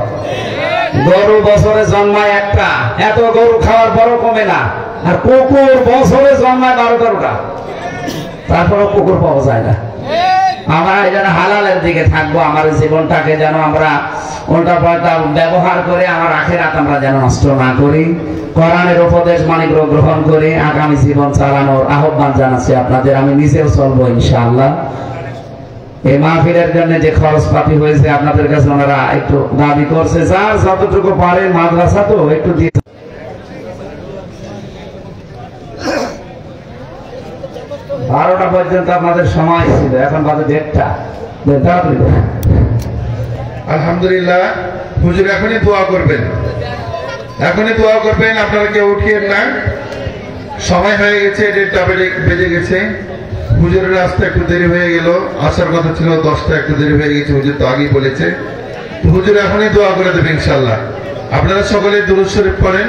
Speaker 2: গরু বছরে জন্মায় একটা, এত গরু খাওয়ার পরও কমে না। আর কুকুর বছরে জন্মায় 12-13টা, তারপরও কুকুর পাওয়া যায় না। আমরা এই জন্য হালালের দিকে থাকবো। আমার জীবনটাকে যেন আমরা উল্টা পাল্টা ব্যবহার করে আমার আখিরাত আমরা যেন নষ্ট না করি। কোরআনের উপদেশ মানিক গ্রহণ করে আগামী জীবন চালানোর আহ্বান জানাচ্ছি আপনাদের। আমি নিজেও চলবো ইনশাআল্লাহ। এই মাহফিলের জন্য যে খরচপাতি হয়েছে আপনাদের কাছে ওনারা একটু দাবি করছে, যার যতটুকু পারেন, মাদ্রাসা তো একটু দিয়ে 12টা পর্যন্ত আপনাদের সময় ছিল, এখন বাজে 1:30।
Speaker 3: আলহামদুলিল্লাহ। হুজুর এখনই দোয়া করবেন, এখনই দোয়া করবেন, আপনারা কেউ উঠিয়েন না। সময় হয়ে গেছে, 1:30 বেজে গেছে। হুজুরের আসতে একটু দেরি হয়ে গেল, আসার কথা ছিল 10টা, একটু দেরি হয়ে গেছে। হুজুর তো আগেই বলেছে। হুজুর এখনই দোয়া করে দেবেন ইনশাআল্লাহ। আপনারা সকলে দুরূদ শরীফ পড়েন।